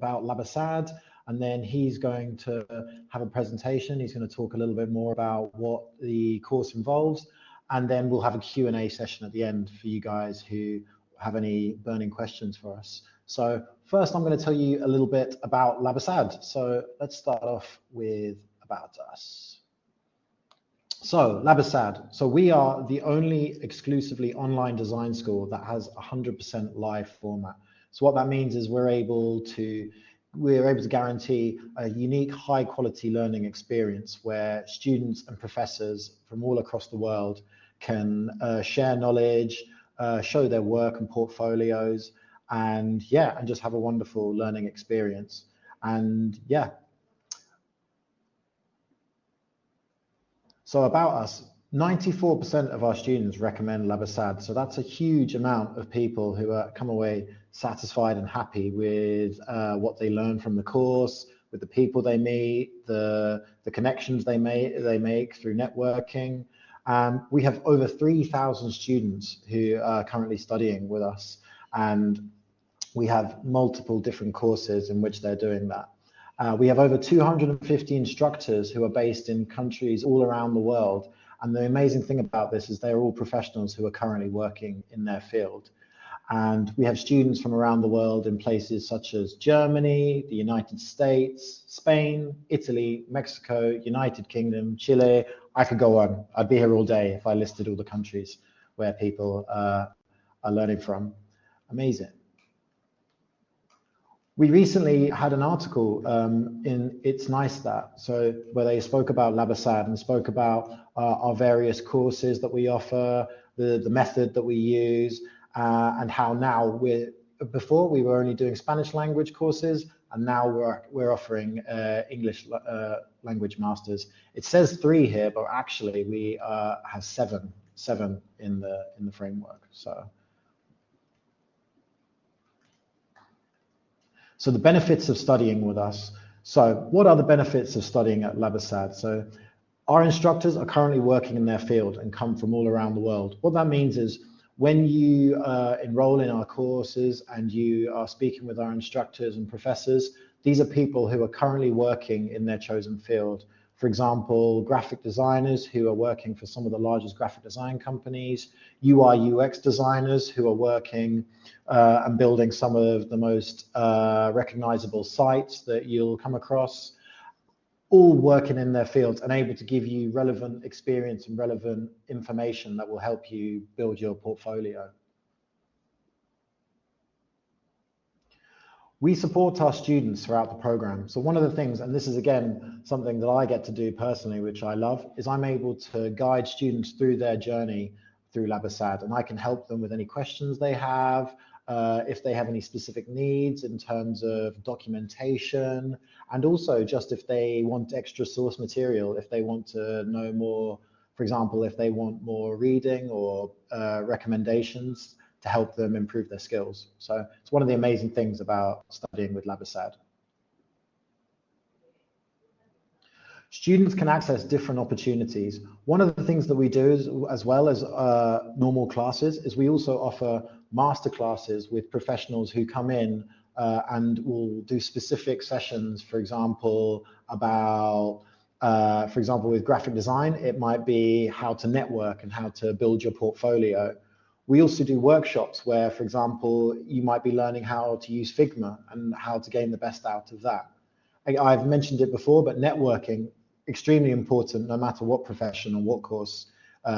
about Labasad, and then he's going to have a presentation. He's going to talk a little bit more about what the course involves, and then we'll have a Q&A session at the end for you guys who have any burning questions for us. So first, I'm going to tell you a little bit about Labasad. So let's start off with about us. So Labasad, so we are the only exclusively online design school that has 100% live format. So what that means is we're able to guarantee a unique, high quality learning experience where students and professors from all across the world can share knowledge, show their work and portfolios, and just have a wonderful learning experience. And so about us, 94% of our students recommend Labasad. So that's a huge amount of people who come away satisfied and happy with what they learn from the course, with the people they meet, the connections they make through networking. We have over 3,000 students who are currently studying with us, and we have multiple different courses in which they're doing that. We have over 250 instructors who are based in countries all around the world. And the amazing thing about this is they're all professionals who are currently working in their field. And we have students from around the world in places such as Germany, the United States, Spain, Italy, Mexico, United Kingdom, Chile. I could go on. I'd be here all day if I listed all the countries where people are learning from. Amazing. We recently had an article in It's Nice That, so where they spoke about Labasad and spoke about our various courses that we offer, the method that we use, and how now before we were only doing Spanish language courses, and now we're offering English language masters. It says 3 here, but actually we have seven in the framework. So the benefits of studying with us. So what are the benefits of studying at Labasad? So our instructors are currently working in their field and come from all around the world. What that means is when you enroll in our courses and you are speaking with our instructors and professors, these are people who are currently working in their chosen field. For example, graphic designers who are working for some of the largest graphic design companies, UI UX designers who are working and building some of the most recognizable sites that you'll come across, all working in their fields and able to give you relevant experience and relevant information that will help you build your portfolio. We support our students throughout the program. So one of the things, and this is again something that I get to do personally, which I love, is I'm able to guide students through their journey through Labasad, and I can help them with any questions they have, if they have any specific needs in terms of documentation, and also just if they want extra source material, if they want to know more, for example, if they want more reading or recommendations to help them improve their skills. So it's one of the amazing things about studying with Labasad. Students can access different opportunities. One of the things that we do is, as well as normal classes, is we also offer master classes with professionals who come in and will do specific sessions, for example, about, with graphic design, it might be how to network and how to build your portfolio. We also do workshops where, for example, you might be learning how to use Figma and how to gain the best out of that. I've mentioned it before, but networking, extremely important no matter what profession or what course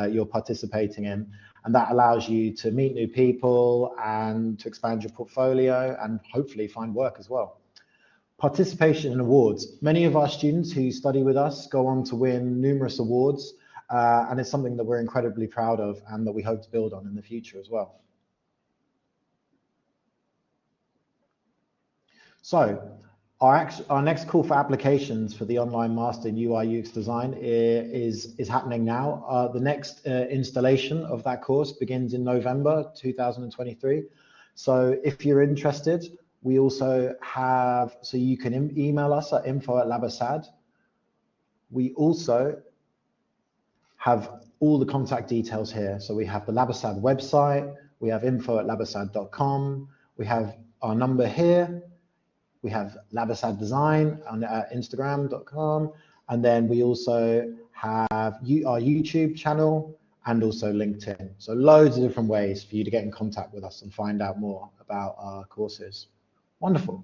you're participating in. And that allows you to meet new people and to expand your portfolio and hopefully find work as well. Participation in awards. Many of our students who study with us go on to win numerous awards. And it's something that we're incredibly proud of and that we hope to build on in the future as well. So our next call for applications for the online master in UI UX design is happening now. The next installation of that course begins in November 2023. So if you're interested, we also have, so you can email us at info@labasad. We also have all the contact details here. So we have the Labasad website, we have info@labasad.com, we have our number here, We have Labasad Design on Instagram.com. And then we also have our YouTube channel and also LinkedIn. So loads of different ways for you to get in contact with us and find out more about our courses. Wonderful.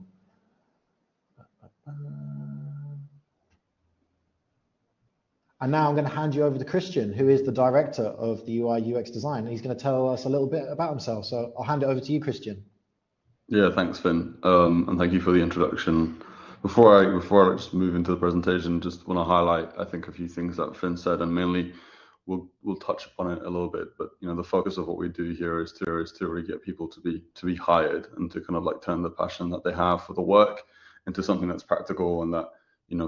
And now I'm going to hand you over to Christian, who is the director of the UI UX design. He's going to tell us a little bit about himself. So I'll hand it over to you, Christian. Yeah, thanks, Finn, and thank you for the introduction. Before I just move into the presentation, just want to highlight, I think, a few things that Finn said, and mainly we'll touch upon it a little bit. But the focus of what we do here is to really get people to be hired and to kind of like turn the passion that they have for the work into something that's practical and that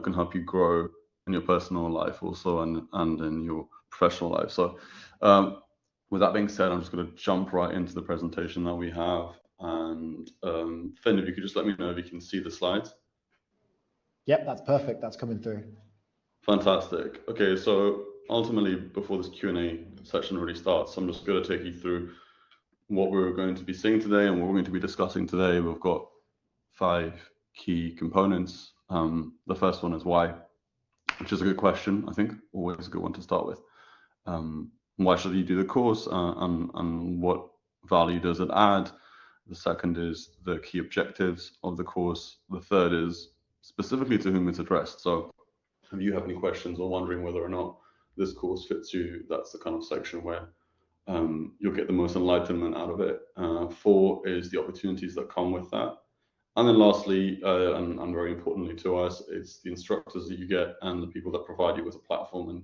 can help you grow in your personal life also and in your professional life. So with that being said, I'm just going to jump right into the presentation that we have. And Finn, if you could just let me know if you can see the slides. Yep, that's perfect. That's coming through. Fantastic. Okay, so ultimately, before this Q&A section really starts, I'm just going to take you through what we're going to be seeing today and what we're going to be discussing today. We've got 5 key components. The first one is why, which is a good question, I think, always a good one to start with. Why should you do the course and what value does it add? The second is the key objectives of the course. The third is specifically to whom it's addressed. So if you have any questions or wondering whether or not this course fits you, that's the kind of section where you'll get the most enlightenment out of it. 4 is the opportunities that come with that. And then lastly, and very importantly to us, it's the instructors that you get and the people that provide you with a platform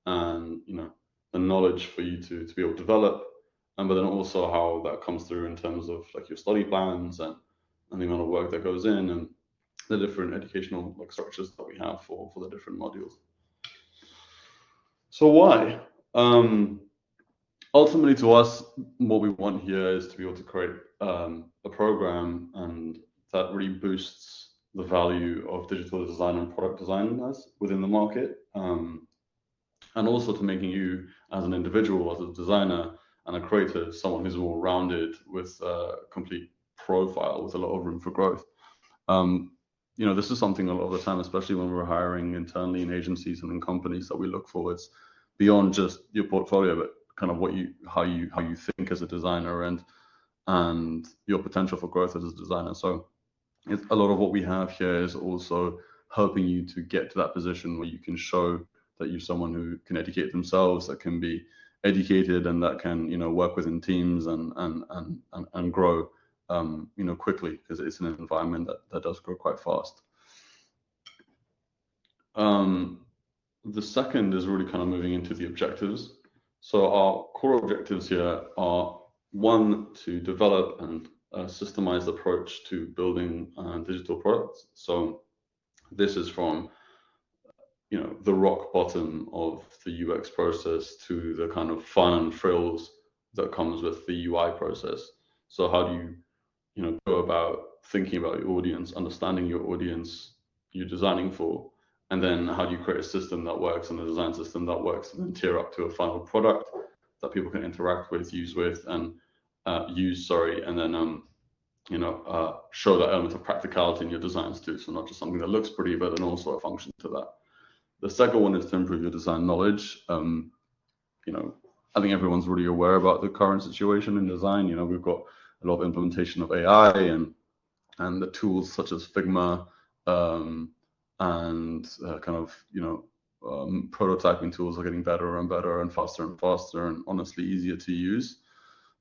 and the knowledge for you to be able to develop. But then also how that comes through in terms of like your study plans and the amount of work that goes in and the different educational structures that we have for the different modules. So why? Ultimately to us, what we want here is to be able to create a program and that really boosts the value of digital design and product designers within the market. And also to making you as an individual, as a designer, and a creator, someone who's more rounded with a complete profile with a lot of room for growth. This is something a lot of the time, especially when we're hiring internally in agencies and in companies, that we look forwards beyond just your portfolio, but kind of how you think as a designer and your potential for growth as a designer. So a lot of what we have here is also helping you to get to that position where you can show that you're someone who can educate themselves, that can be educated, and that can work within teams and grow quickly, because it's an environment that does grow quite fast. The second is really kind of moving into the objectives. So our core objectives here are 1, to develop and systemized approach to building digital products. So this is from the rock bottom of the UX process to the kind of fun and frills that comes with the UI process. So how do you go about thinking about your audience, understanding your audience you're designing for, and then how do you create a system that works and a design system that works, and then tier up to a final product that people can interact with, use, and then show that element of practicality in your designs too. So not just something that looks pretty, but then also a function to that. The second one is to improve your design knowledge. I think everyone's really aware about the current situation in design. We've got a lot of implementation of AI and the tools such as Figma prototyping tools are getting better and better and faster and honestly easier to use.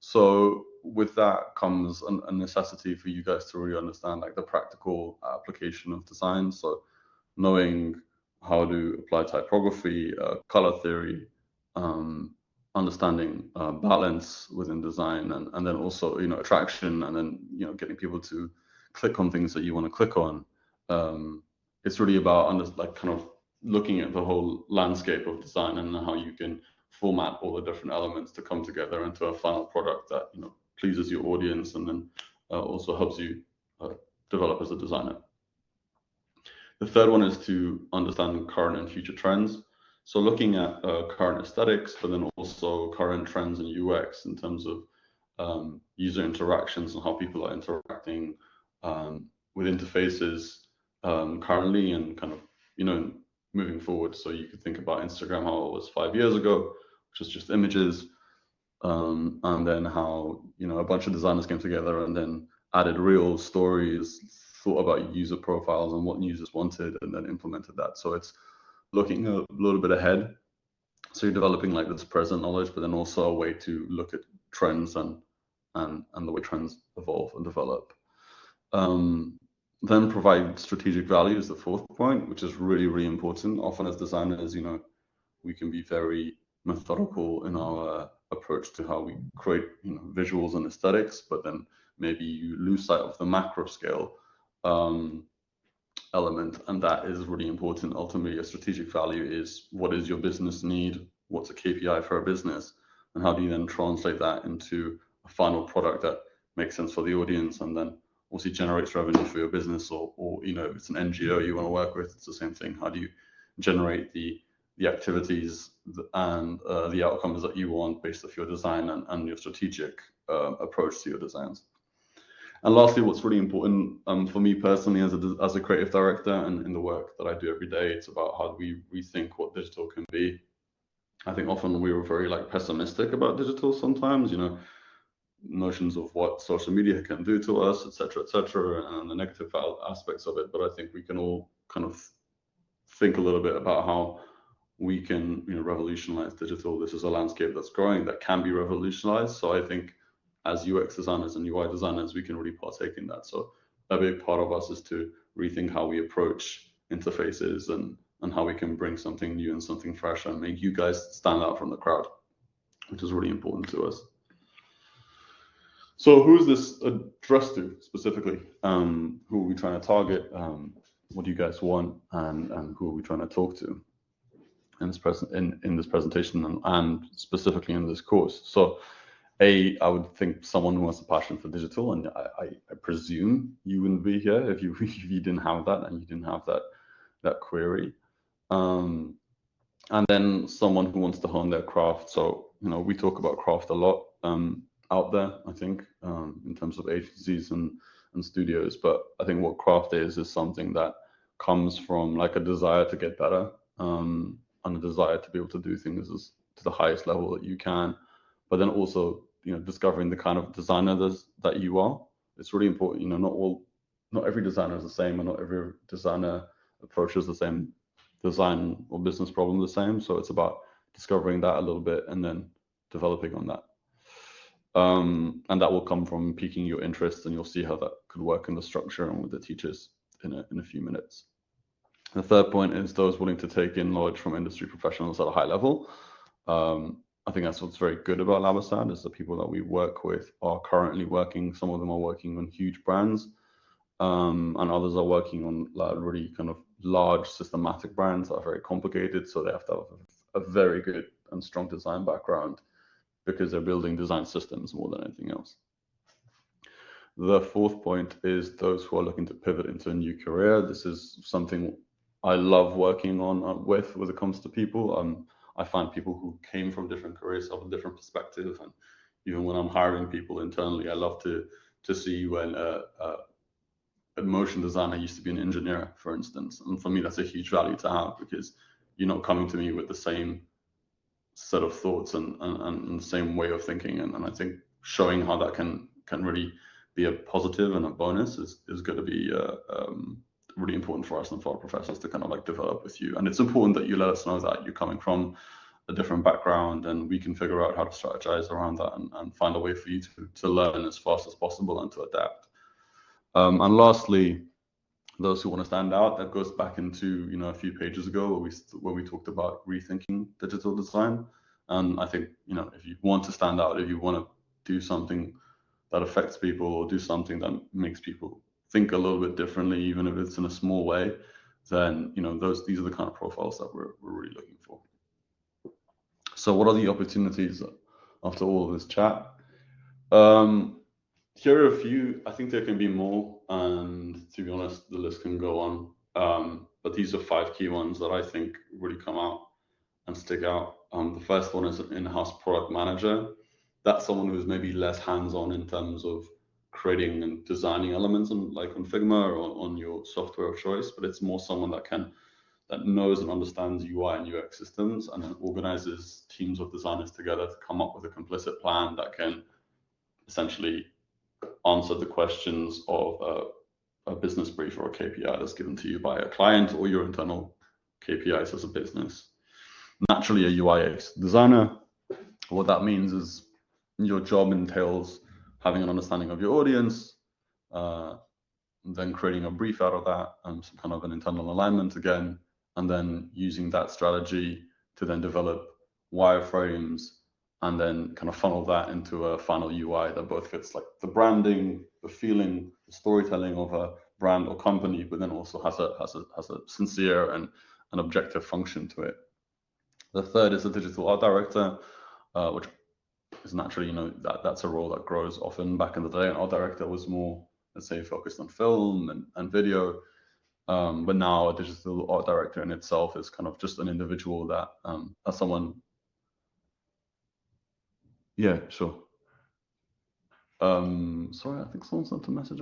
So with that comes a necessity for you guys to really understand the practical application of design. So knowing how to apply typography, color theory, understanding balance within design, and then also attraction, and then getting people to click on things that you want to click on. It's really about kind of looking at the whole landscape of design and how you can format all the different elements to come together into a final product that pleases your audience and then also helps you develop as a designer. The third one is to understand current and future trends. So looking at current aesthetics, but then also current trends in UX in terms of user interactions and how people are interacting with interfaces currently and kind of, you know, moving forward. So you could think about Instagram, how it was 5 years ago, which was just images, and then how, you know, a bunch of designers came together and then added real stories, thought about user profiles and what users wanted, and then implemented that. So it's looking a little bit ahead. So you're developing like this present knowledge, but then also a way to look at trends and the way trends evolve and develop. Then provide strategic value is the fourth point, which is really, really important. Often as designers, you know, we can be very methodical in our approach to how we create, you know, visuals and aesthetics, but then maybe you lose sight of the macro scale element, and that is really important. Ultimately, a strategic value is what is your business need, what's a KPI for a business, and how do you then translate that into a final product that makes sense for the audience and then also generates revenue for your business, or you know, if it's an NGO you want to work with, it's the same thing. How do you generate the activities and the outcomes that you want based off your design and your strategic approach to your designs? And lastly, what's really important for me personally as a creative director and in the work that I do every day, it's about how do we rethink what digital can be. I think often we were very like pessimistic about digital sometimes, you know, notions of what social media can do to us, etc., and the negative aspects of it. But I think we can all kind of think a little bit about how we can, you know, revolutionize digital. This is a landscape that's growing that can be revolutionized. So I think as UX designers and UI designers, we can really partake in that. So a big part of us is to rethink how we approach interfaces and how we can bring something new and something fresh and make you guys stand out from the crowd, which is really important to us. So who is this addressed to specifically? Who are we trying to target? What do you guys want? And who are we trying to talk to in this presentation and specifically in this course? So I would think someone who has a passion for digital, and I presume you wouldn't be here if you didn't have that and you didn't have that query. And then someone who wants to hone their craft. So, you know, we talk about craft a lot out there, I think, in terms of agencies and studios. But I think what craft is something that comes from like a desire to get better and a desire to be able to do things to the highest level that you can. But then also, you know, discovering the kind of designer that you are. It's really important. You know, not every designer is the same, and not every designer approaches the same design or business problem the same. So it's about discovering that a little bit and then developing on that. And that will come from piquing your interest, and you'll see how that could work in the structure and with the teachers in a few minutes. The third point is those willing to take in knowledge from industry professionals at a high level. I think that's what's very good about Labasad, is the people that we work with are currently working. Some of them are working on huge brands, and others are working on really kind of large systematic brands that are very complicated. So they have to have a very good and strong design background because they're building design systems more than anything else. The fourth point is those who are looking to pivot into a new career. This is something I love working on with when it comes to people. I find people who came from different careers have a different perspective, and even when I'm hiring people internally, I love to see when a motion designer used to be an engineer, for instance. And for me, that's a huge value to have, because you're not coming to me with the same set of thoughts and the same way of thinking. And I think showing how that can really be a positive and a bonus is going to be really important for us and for our professors to kind of like develop with you. And it's important that you let us know that you're coming from a different background, and we can figure out how to strategize around that and find a way for you to learn as fast as possible and to adapt. And lastly, those who want to stand out, that goes back into, you know, a few pages ago where we talked about rethinking digital design. And I think, you know, if you want to stand out, if you want to do something that affects people or do something that makes people think a little bit differently, even if it's in a small way, then, you know, these are the kind of profiles that we're really looking for. So what are the opportunities after all of this chat? Here are a few. I think there can be more, and to be honest, the list can go on. But these are 5 key ones that I think really come out and stick out. The first one is an in-house product manager. That's someone who's maybe less hands-on in terms of creating and designing elements on Figma or on your software of choice, but it's more someone that knows and understands UI and UX systems, and then organizes teams of designers together to come up with a complicit plan that can essentially answer the questions of a business brief or a KPI that's given to you by a client or your internal KPIs as a business. Naturally, a UI UX designer, what that means is your job entails having an understanding of your audience, then creating a brief out of that, some kind of an internal alignment again, and then using that strategy to then develop wireframes and then kind of funnel that into a final UI that both fits like the branding, the feeling, the storytelling of a brand or company, but then also has a sincere and an objective function to it. The third is a digital art director, which is naturally, that's a role that grows often. Back in the day, an art director was more, let's say, focused on film and video. But now a digital art director in itself is kind of just an individual that, as someone. Yeah, sure. Sorry, I think someone sent a message.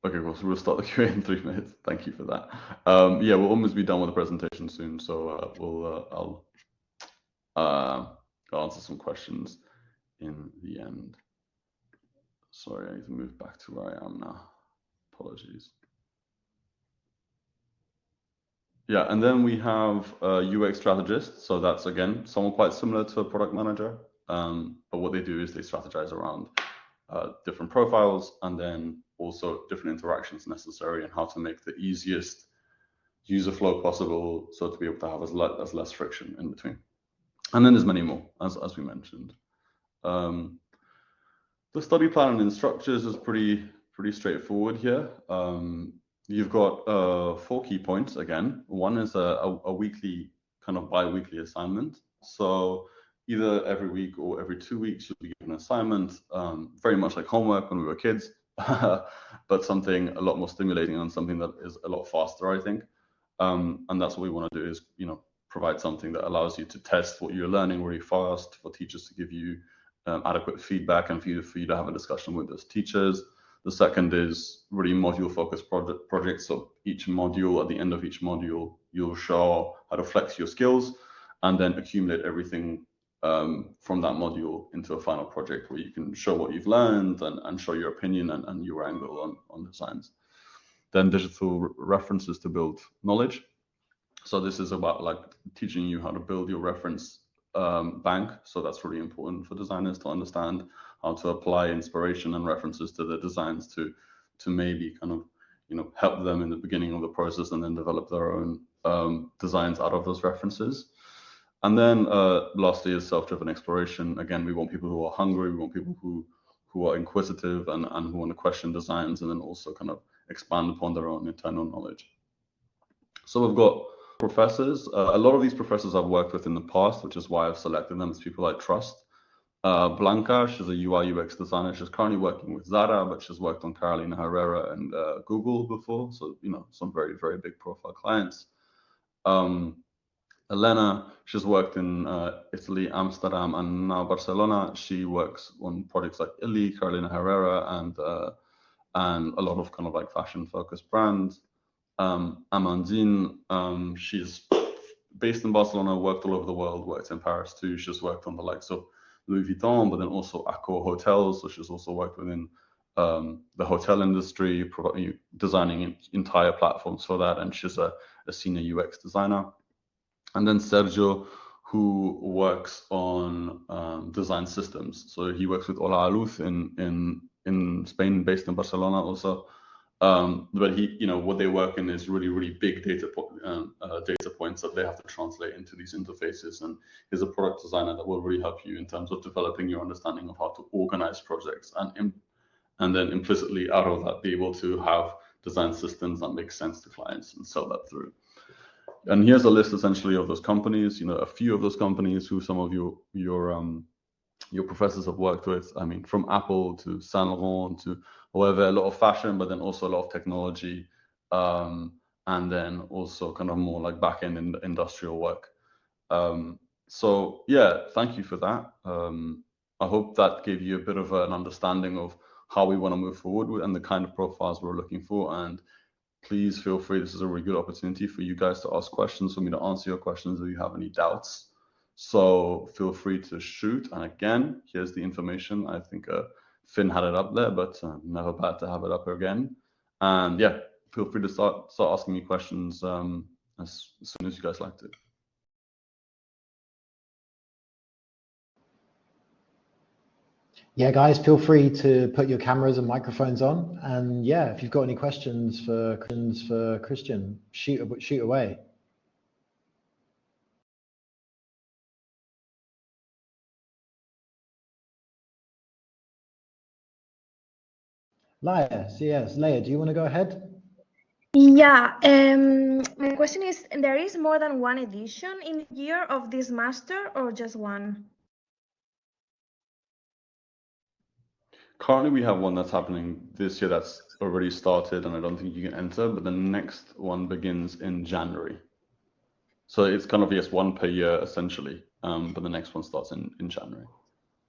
Okay, cool. So we'll start the Q&A in 3 minutes. Thank you for that. Yeah, we'll almost be done with the presentation soon, so I'll answer some questions in the end. Sorry, I need to move back to where I am now. Apologies. Yeah, and then we have a UX strategist. So that's, again, someone quite similar to a product manager. But what they do is they strategize around different profiles and then also different interactions necessary and how to make the easiest user flow possible, so to be able to have as less friction in between. And then there's many more, as we mentioned. The study plan and structures is pretty straightforward here. You've got 4 key points again. One is a weekly, kind of bi-weekly assignment. So either every week or every 2 weeks, you'll be given an assignment, very much like homework when we were kids, but something a lot more stimulating and something that is a lot faster, I think. And that's what we want to do is, provide something that allows you to test what you're learning really fast, for teachers to give you adequate feedback and for you to have a discussion with those teachers. The second is really module-focused projects. So each module, at the end of each module, you'll show how to flex your skills and then accumulate everything from that module into a final project where you can show what you've learned and show your opinion and your angle on designs. Then digital references to build knowledge. So this is about like teaching you how to build your reference bank. So that's really important for designers to understand how to apply inspiration and references to their designs to maybe kind of help them in the beginning of the process and then develop their own designs out of those references. And then lastly is self-driven exploration. Again, we want people who are hungry. We want people who are inquisitive and who want to question designs and then also kind of expand upon their own internal knowledge. So we've got professors. A lot of these professors I've worked with in the past, which is why I've selected them as people I trust. Blanca, she's a UI UX designer. She's currently working with Zara, but she's worked on Carolina Herrera and Google before. So, some very, very big profile clients. Elena, she's worked in Italy, Amsterdam, and now Barcelona. She works on projects like Illy, Carolina Herrera, and a lot of kind of like fashion-focused brands. Amandine, she's based in Barcelona, worked all over the world, worked in Paris too. She's worked on the likes of Louis Vuitton, but then also Accor hotels. So she's also worked within the hotel industry, designing entire platforms for that. And she's a senior UX designer. And then Sergio, who works on design systems. So he works with Ola Aluz in Spain, based in Barcelona also. But what they work in is really, really big data points that they have to translate into these interfaces. And he's a product designer that will really help you in terms of developing your understanding of how to organize projects and then implicitly out of that be able to have design systems that make sense to clients and sell that through. And here's a list essentially of those companies. A few of those companies who some of your professors have worked with. I mean, from Apple to Saint Laurent to however, a lot of fashion, but then also a lot of technology, and then also kind of more like back-end industrial work. So yeah, thank you for that. I hope that gave you a bit of an understanding of how we want to move forward with and the kind of profiles we're looking for. And please feel free. This is a really good opportunity for you guys to ask questions, for me to answer your questions if you have any doubts. So feel free to shoot. And again, here's the information. I think Finn had it up there, but never bad to have it up again. And yeah, feel free to start asking me questions as soon as you guys like to. Yeah, guys, feel free to put your cameras and microphones on. And yeah, if you've got any questions for Christian, shoot away. Leah, do you want to go ahead? Yeah, my question is, there is more than one edition in a year of this master or just one? Currently, we have one that's happening this year that's already started, and I don't think you can enter, but the next one begins in January. So it's kind of, yes, one per year, essentially, but the next one starts in January,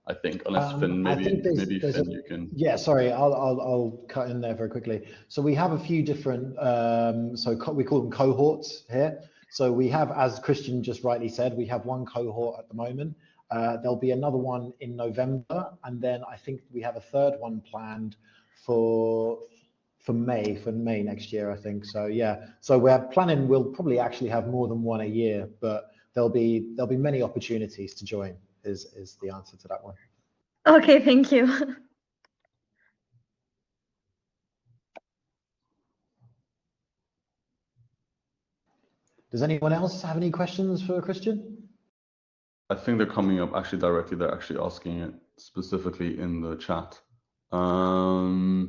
I think, unless Finn, maybe Finn, you can. Yeah, sorry, I'll cut in there very quickly. So we have a few different, we call them cohorts here. So we have, as Christian just rightly said, we have one cohort at the moment. There'll be another one in November, and then I think we have a third one planned for May next year, I think. So yeah, so we're planning, we'll probably actually have more than one a year, but there'll be many opportunities to join is the answer to that one. Okay, thank you. Does anyone else have any questions for Christian? I think they're coming up actually directly. They're actually asking it specifically in the chat. So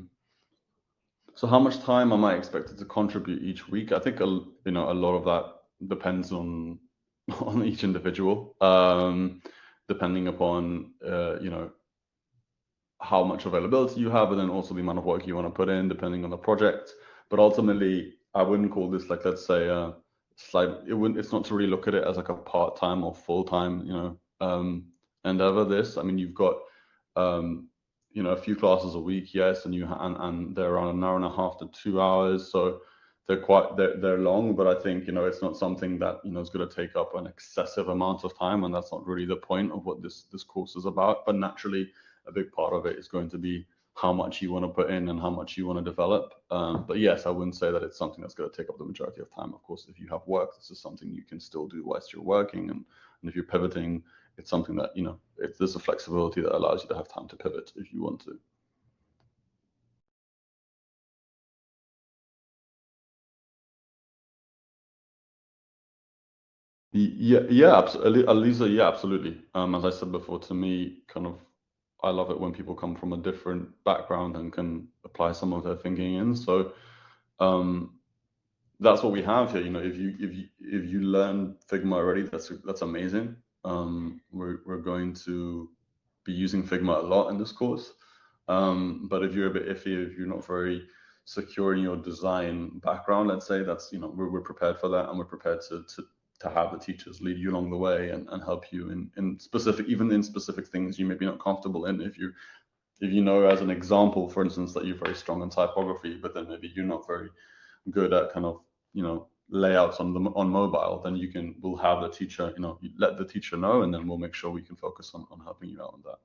how much time am I expected to contribute each week? I think a lot of that depends on each individual, depending upon how much availability you have, and then also the amount of work you want to put in, depending on the project. But ultimately, I wouldn't call this, like, let's say, it's not to really look at it as like a part-time or full-time endeavor. This, I mean, you've got a few classes a week, yes, and they're around an hour and a half to 2 hours, so they're long, but I think it's not something that is going to take up an excessive amount of time, and that's not really the point of what this course is about. But naturally, a big part of it is going to be how much you want to put in and how much you want to develop. But yes, I wouldn't say that it's something that's going to take up the majority of time. Of course, if you have work, this is something you can still do whilst you're working, and if you're pivoting, it's something that there's a flexibility that allows you to have time to pivot if you want to. Yeah, absolutely, Alisa. Yeah, absolutely. As I said before, to me, I love it when people come from a different background and can apply some of their thinking in. So that's what we have here. If you learn Figma already, that's amazing. We're going to be using Figma a lot in this course. But if you're a bit iffy, if you're not very secure in your design background, let's say, that's we're prepared for that, and we're prepared to have the teachers lead you along the way and help you in specific things you may be not comfortable in. If you know, as an example, for instance, that you're very strong in typography, but then maybe you're not very good at layouts on mobile, then we'll have the teacher, let the teacher know, and then we'll make sure we can focus on helping you out on that.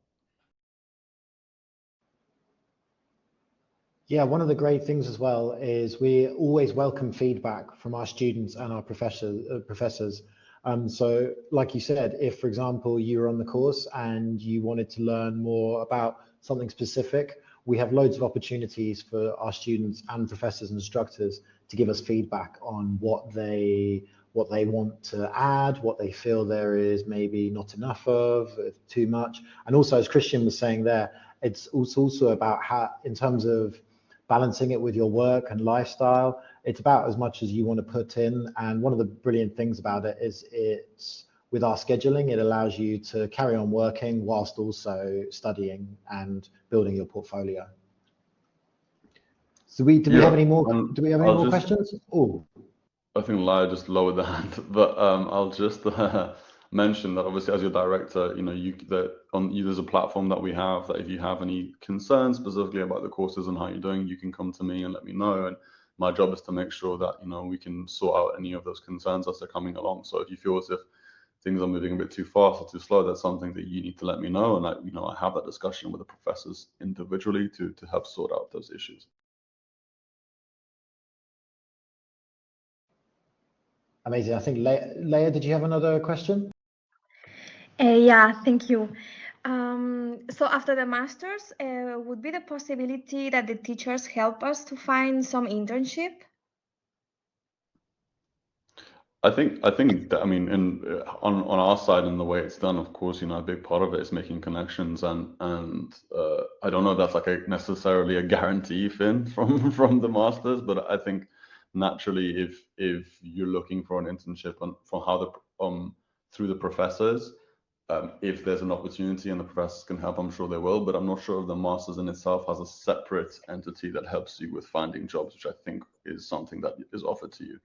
Yeah, one of the great things as well is we always welcome feedback from our students and our professors. So like you said, if, for example, you were on the course and you wanted to learn more about something specific, we have loads of opportunities for our students and professors and instructors to give us feedback on what they want to add, what they feel there is maybe not enough of, too much. And also, as Christian was saying there, it's also about how, in terms of balancing it with your work and lifestyle, it's about as much as you want to put in. And one of the brilliant things about it is it's with our scheduling, it allows you to carry on working whilst also studying and building your portfolio. So do we have any more questions? Oh, I think Lia just lowered the hand, but I'll just mention that obviously as your director, that there's a platform that we have that if you have any concerns specifically about the courses and how you're doing, you can come to me and let me know. And my job is to make sure that, you know, we can sort out any of those concerns as they're coming along. So if you feel as if things are moving a bit too fast or too slow, that's something that you need to let me know. And I have that discussion with the professors individually to help sort out those issues. Amazing. I think Leia, did you have another question? Yeah, thank you. So after the masters, would be the possibility that the teachers help us to find some internship? I think that, I mean, on our side and the way it's done, of course, you know, a big part of it is making connections, and I don't know if that's like necessarily a guarantee, Finn, from the masters, but I think naturally if you're looking for an internship from how the through the professors, if there's an opportunity and the professors can help, I'm sure they will, but I'm not sure if the masters in itself has a separate entity that helps you with finding jobs, which I think is something that is offered to you.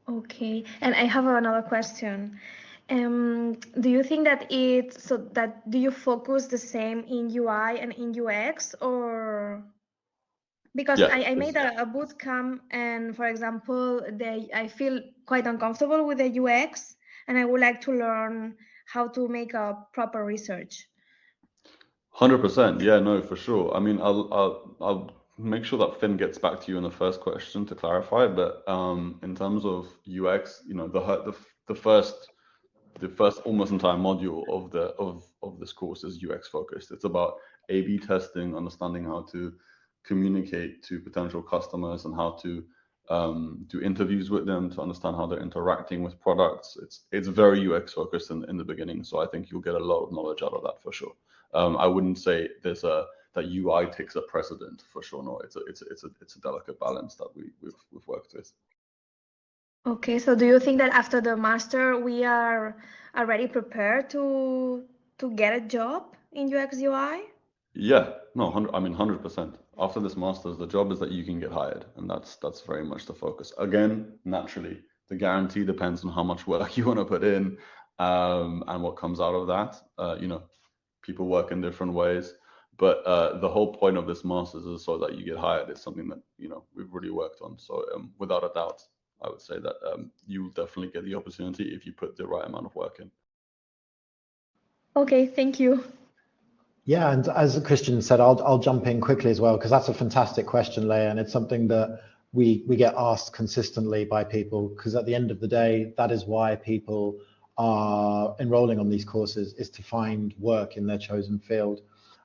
Okay, and I have another question. Do you think that do you focus the same in UI and in UX, or because Yeah. I made a boot camp, and for example, I feel quite uncomfortable with the UX, and I would like to learn how to make a proper research. 100%. Yeah, no, for sure. I mean, I'll make sure that Finn gets back to you in the first question to clarify. But in terms of UX, you know, the first almost entire module of this course is UX focused. It's about A/B testing, understanding how to communicate to potential customers and how to do interviews with them to understand how they're interacting with products. It's very UX focused in the beginning, so I think you'll get a lot of knowledge out of that for sure. I wouldn't say that UI takes a precedent for sure. No, it's a delicate balance that we've worked with. Okay, so do you think that after the master we are already prepared to get a job in UX UI? Yeah, no, 100%. After this master's, the job is that you can get hired, and that's very much the focus. Again, naturally, the guarantee depends on how much work you want to put in, and what comes out of that. You know, people work in different ways, but the whole point of this master's is so that you get hired. It's something that, you know, we've really worked on. So without a doubt, I would say that you will definitely get the opportunity if you put the right amount of work in. Okay, thank you. Yeah, and as Christian said, I'll jump in quickly as well, because that's a fantastic question, Leia, and it's something that we get asked consistently by people, because at the end of the day, that is why people are enrolling on these courses, is to find work in their chosen field.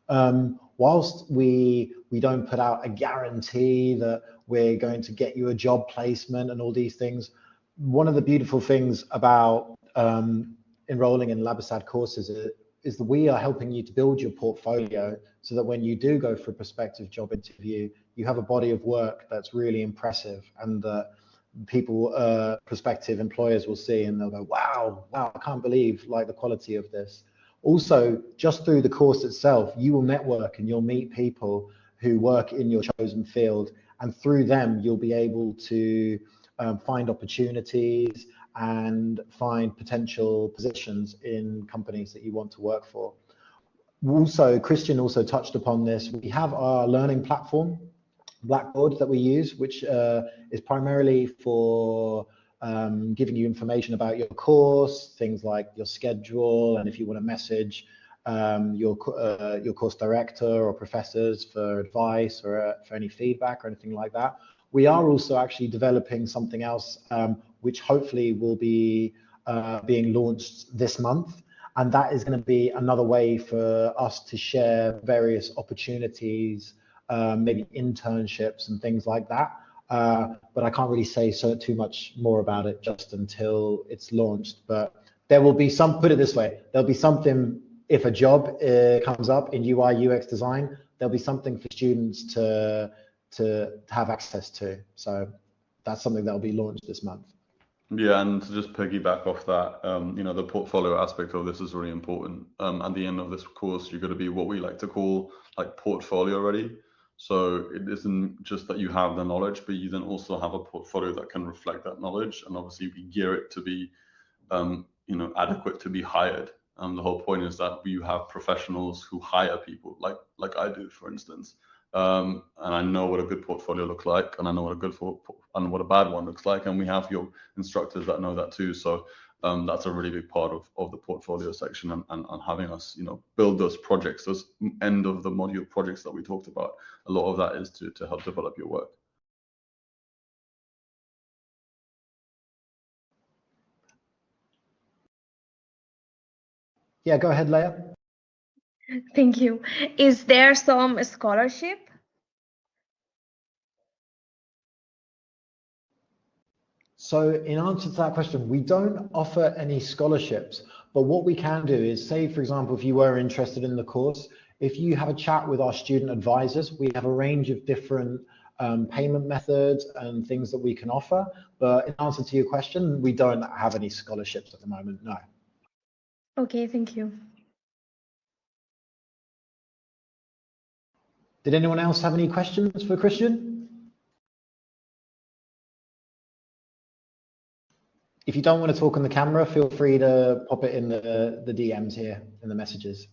Whilst we don't put out a guarantee that we're going to get you a job placement and all these things, one of the beautiful things about enrolling in Labasad courses is that we are helping you to build your portfolio so that when you do go for a prospective job interview, you have a body of work that's really impressive, and that people, prospective employers will see and they'll go, wow, I can't believe like the quality of this. Also, just through the course itself, you will network and you'll meet people who work in your chosen field, and through them, you'll be able to find opportunities and find potential positions in companies that you want to work for. Also, Christian also touched upon this. We have our learning platform, Blackboard, that we use, which is primarily for giving you information about your course, things like your schedule, and if you want to message your course director or professors for advice or for any feedback or anything like that. We are also actually developing something else, which hopefully will be being launched this month. And that is going to be another way for us to share various opportunities, maybe internships and things like that. But I can't really say too much more about it just until it's launched. But there will be put it this way, there'll be something, if a job comes up in UI UX design, there'll be something for students to have access to. So that's something that'll be launched this month. Yeah, and to just piggyback off that, you know, the portfolio aspect of this is really important. At the end of this course, you're going to be what we like to call like portfolio ready. So it isn't just that you have the knowledge, but you then also have a portfolio that can reflect that knowledge. And obviously we gear it to be, you know, adequate to be hired. The whole point is that you have professionals who hire people, like I do, for instance. And I know what a good portfolio looks like, and I know what and what a bad one looks like, and we have your instructors that know that too. So that's a really big part of the portfolio section, and having us, build those projects, those end of the module projects that we talked about. A lot of that is to help develop your work. Yeah, go ahead, Leah. Thank you. Is there some scholarship? So in answer to that question, we don't offer any scholarships, but what we can do is say, for example, if you were interested in the course, if you have a chat with our student advisors, we have a range of different payment methods and things that we can offer. But in answer to your question, we don't have any scholarships at the moment, no. Okay, thank you. Did anyone else have any questions for Christian? If you don't want to talk on the camera, feel free to pop it in the DMs here, in the messages.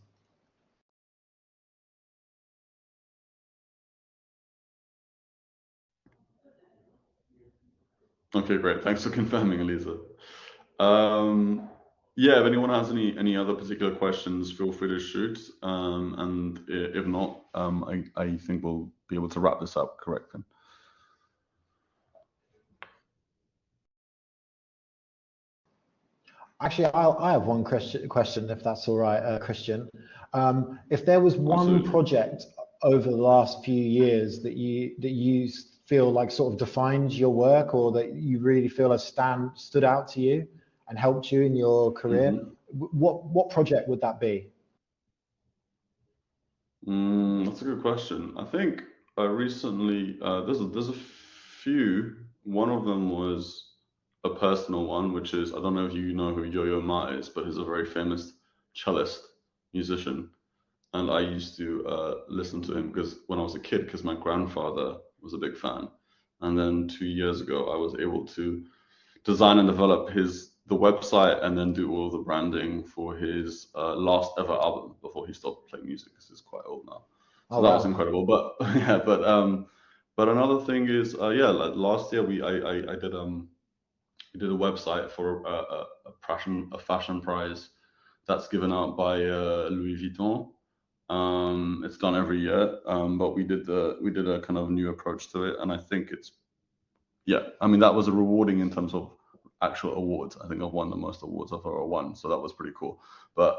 Okay, great. Thanks for confirming, Elisa. Yeah, if anyone has any other particular questions, feel free to shoot. And if not, I think we'll be able to wrap this up correctly. Actually, I have one question, if that's all right, Christian. If there was one Absolutely. project over the last few years that you feel like sort of defined your work, or that you really feel has stood out to you and helped you in your career, what project would that be? That's a good question. I think recently there's a few. One of them was a personal one, which is, I don't know if you know who Yo-Yo Ma is, but he's a very famous cellist musician. And I used to listen to him because when I was a kid, because my grandfather was a big fan. And then 2 years ago, I was able to design and develop the website and then do all the branding for his last ever album before he stopped playing music, because he's quite old now. So that was incredible. But yeah, but another thing is, yeah, like last year I did a website for a fashion prize that's given out by Louis Vuitton. It's done every year, but we did a kind of new approach to it, and I think I mean, that was rewarding in terms of actual awards. I think I've won the most awards I've ever won, so that was pretty cool. But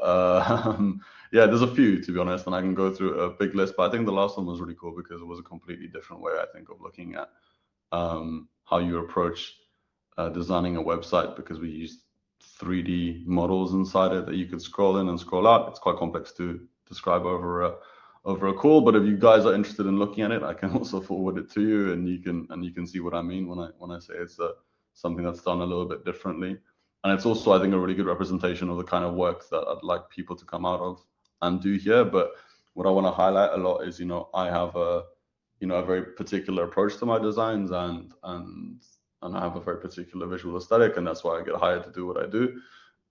yeah, there's a few, to be honest, and I can go through a big list. But I think the last one was really cool because it was a completely different way, I think, of looking at how you approach designing a website, because we used 3D models inside it that you could scroll in and scroll out. It's quite complex to describe over a call, but if you guys are interested in looking at it, I can also forward it to you, and you can see what I mean when I say it's something that's done a little bit differently. And it's also, I think, a really good representation of the kind of work that I'd like people to come out of and do here. But what I want to highlight a lot is, I have a very particular approach to my designs, and I have a very particular visual aesthetic, and that's why I get hired to do what I do.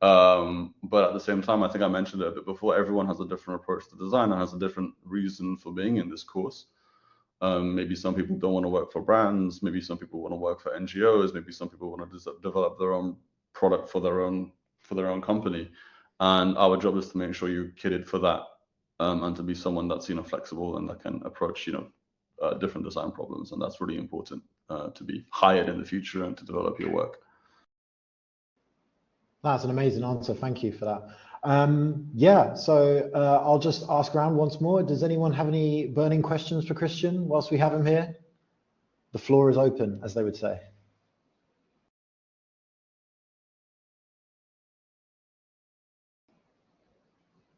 But at the same time, I think I mentioned it a bit before, everyone has a different approach to design and has a different reason for being in this course. Maybe some people don't want to work for brands, maybe some people want to work for NGOs, maybe some people want to develop their own product for their own company. And our job is to make sure you're kitted for that, and to be someone that's flexible and that can approach different design problems. And that's really important to be hired in the future and to develop your work. That's an amazing answer. Thank you for that. Yeah, so I'll just ask around once more. Does anyone have any burning questions for Christian whilst we have him here? The floor is open, as they would say.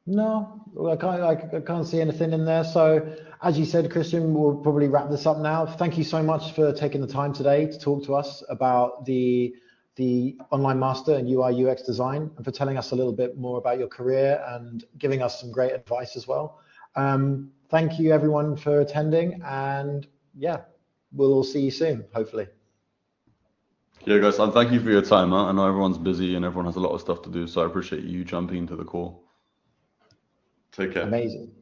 No, I can't see anything in there. So as you said, Christian, we'll probably wrap this up now. Thank you so much for taking the time today to talk to us about the online master in UI UX design, and for telling us a little bit more about your career and giving us some great advice as well. Thank you everyone for attending, and yeah, we'll all see you soon, hopefully. Yeah, guys, and thank you for your time. I know everyone's busy and everyone has a lot of stuff to do, so I appreciate you jumping into the call. Take care. Amazing.